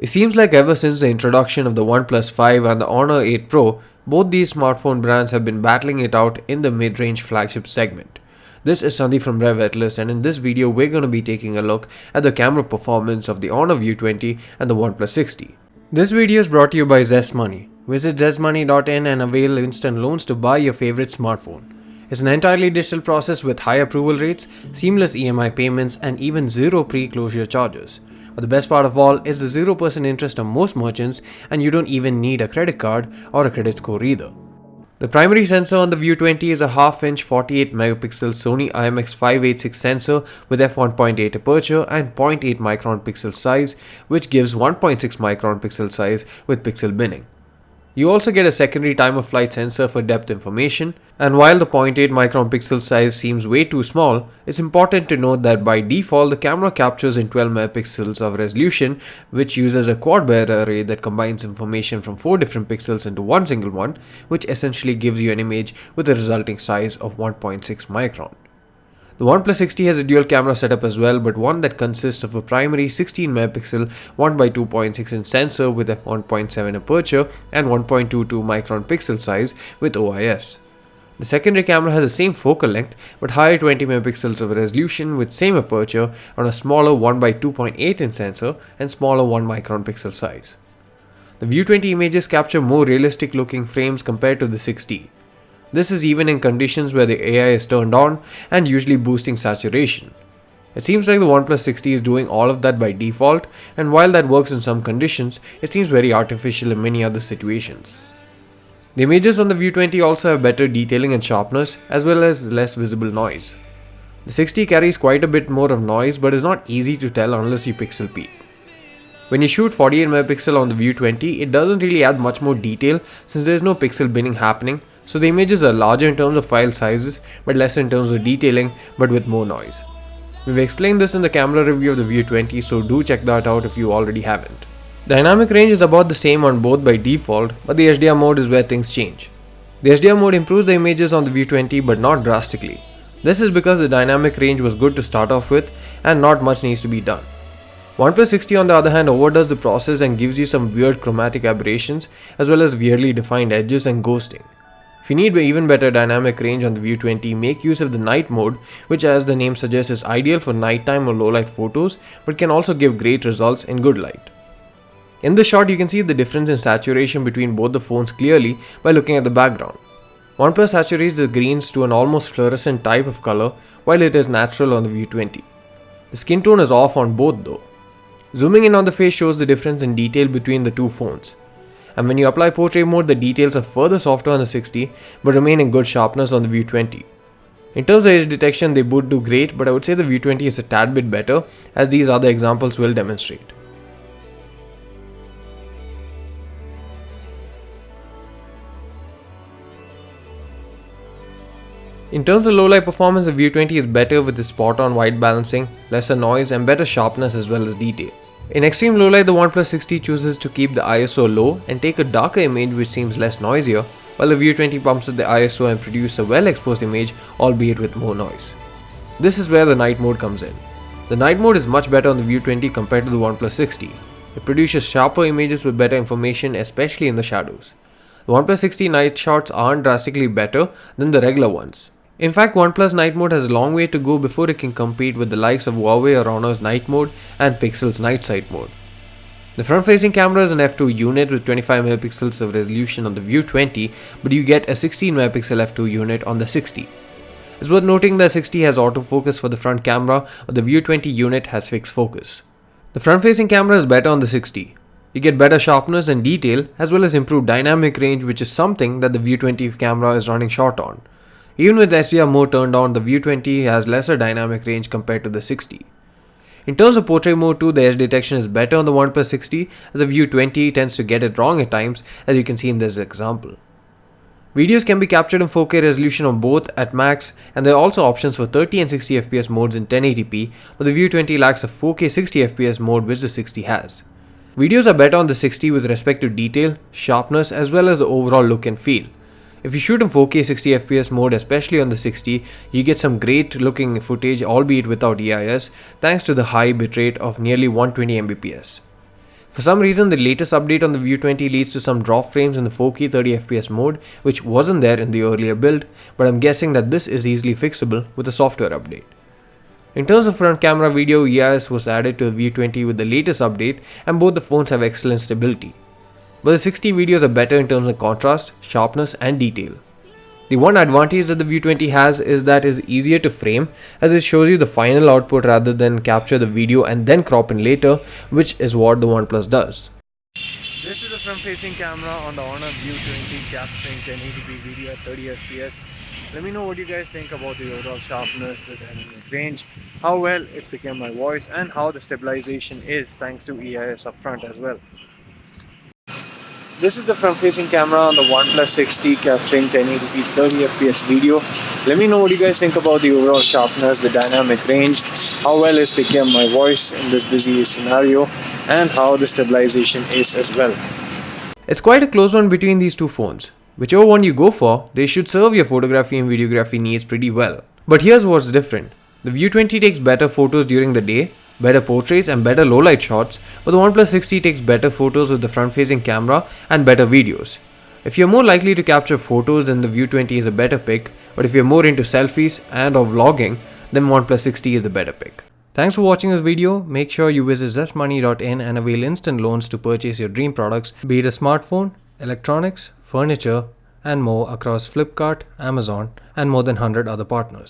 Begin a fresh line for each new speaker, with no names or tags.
It seems like ever since the introduction of the OnePlus 5 and the Honor 8 Pro, both these smartphone brands have been battling it out in the mid-range flagship segment. This is Sandeep from Rev Atlas, and in this video we're going to be taking a look at the camera performance of the Honor View 20 and the OnePlus 60. This video is brought to you by ZestMoney. Visit zestmoney.in and avail instant loans to buy your favorite smartphone. It's an entirely digital process with high approval rates, seamless EMI payments, and even zero pre-closure charges. But the best part of all is the 0% interest on most merchants, and you don't even need a credit card or a credit score either. The primary sensor on the View 20 is a half-inch 48-megapixel Sony IMX586 sensor with f1.8 aperture and 0.8 micron pixel size, which gives 1.6 micron pixel size with pixel binning. You also get a secondary time-of-flight sensor for depth information, and while the 0.8 micron pixel size seems way too small, it's important to note that by default the camera captures in 12 megapixels of resolution, which uses a quad-bearer array that combines information from 4 different pixels into one single one, which essentially gives you an image with a resulting size of 1.6 micron. The OnePlus 60 has a dual camera setup as well, but one that consists of a primary 16-megapixel 1x2.6-inch sensor with f1.7 aperture and 1.22 micron pixel size with OIS. The secondary camera has the same focal length but higher 20 megapixels of resolution with same aperture on a smaller 1x2.8-inch sensor and smaller 1 micron pixel size. The View 20 images capture more realistic looking frames compared to the 60. This is even in conditions where the AI is turned on and usually boosting saturation. It seems like the OnePlus 60 is doing all of that by default, and while that works in some conditions, it seems very artificial in many other situations. The images on the View 20 also have better detailing and sharpness, as well as less visible noise. The 60 carries quite a bit more of noise but is not easy to tell unless you pixel peep. When you shoot 48 megapixel on the View 20, it doesn't really add much more detail since there is no pixel binning happening, so the images are larger in terms of file sizes but less in terms of detailing but with more noise. We've explained this in the camera review of the View 20, so do check that out if you already haven't. Dynamic range is about the same on both by default, but the HDR mode is where things change. The HDR mode improves the images on the View 20 but not drastically. This is because the dynamic range was good to start off with and not much needs to be done. OnePlus 60 on the other hand overdoes the process and gives you some weird chromatic aberrations as well as weirdly defined edges and ghosting. If you need even better dynamic range on the View 20, make use of the night mode, which as the name suggests is ideal for nighttime or low light photos but can also give great results in good light. In this shot you can see the difference in saturation between both the phones clearly by looking at the background. OnePlus saturates the greens to an almost fluorescent type of color while it is natural on the View 20. The skin tone is off on both though. Zooming in on the face shows the difference in detail between the two phones. And when you apply portrait mode, the details are further softer on the 60 but remain in good sharpness on the View 20. In terms of edge detection, they both do great, but I would say the View 20 is a tad bit better, as these other examples will demonstrate. In terms of low light performance, the View 20 is better with the spot-on white balancing, lesser noise and better sharpness as well as detail. In extreme low light, the OnePlus 60 chooses to keep the ISO low and take a darker image which seems less noisier, while the View 20 pumps up the ISO and produces a well-exposed image, albeit with more noise. This is where the night mode comes in. The night mode is much better on the View 20 compared to the OnePlus 60. It produces sharper images with better information, especially in the shadows. The OnePlus 60 night shots aren't drastically better than the regular ones. In fact, OnePlus Night Mode has a long way to go before it can compete with the likes of Huawei or Honor's Night Mode and Pixel's Night Sight Mode. The front-facing camera is an f2 unit with 25 megapixels of resolution on the View 20, but you get a 16 megapixel f2 unit on the 60. It's worth noting that 60 has autofocus for the front camera, but the View 20 unit has fixed focus. The front-facing camera is better on the 60. You get better sharpness and detail as well as improved dynamic range, which is something that the View 20 camera is running short on. Even with HDR mode turned on, the View 20 has lesser dynamic range compared to the 60. In terms of portrait mode too, the edge detection is better on the OnePlus 60 as the View 20 tends to get it wrong at times, as you can see in this example. Videos can be captured in 4K resolution on both at max, and there are also options for 30 and 60 FPS modes in 1080p, but the View 20 lacks a 4K 60 FPS mode which the 60 has. Videos are better on the 60 with respect to detail, sharpness as well as the overall look and feel. If you shoot in 4K 60fps mode, especially on the 60, you get some great looking footage, albeit without EIS, thanks to the high bitrate of nearly 120 Mbps. For some reason, the latest update on the View 20 leads to some drop frames in the 4K 30fps mode, which wasn't there in the earlier build, but I'm guessing that this is easily fixable with a software update. In terms of front camera video, EIS was added to the View 20 with the latest update, and both the phones have excellent stability. But the 60 videos are better in terms of contrast, sharpness and detail. The one advantage that the View 20 has is that it is easier to frame, as it shows you the final output rather than capture the video and then crop in later, which is what the OnePlus does. This is the front-facing camera on the Honor View 20 capturing 1080p video at 30fps. Let me know what you guys think about the overall sharpness and range, how well it's become my voice, and how the stabilization is thanks to EIS up front as well. This is the front-facing camera on the OnePlus 6T capturing 1080p 30fps video. Let me know what you guys think about the overall sharpness, the dynamic range, how well it's become my voice in this busy scenario, and how the stabilization is as well. It's quite a close one between these two phones. Whichever one you go for, they should serve your photography and videography needs pretty well. But here's what's different. The View 20 takes better photos during the day, better portraits and better low light shots, but the OnePlus 6T takes better photos with the front facing camera and better videos. If you're more likely to capture photos, then the View 20 is a better pick, but if you're more into selfies and or vlogging, then OnePlus 6T is the better pick. Thanks for watching this video. Make sure you visit zestmoney.in and avail instant loans to purchase your dream products, be it a smartphone, electronics, furniture and more across Flipkart, Amazon and more than 100 other partners.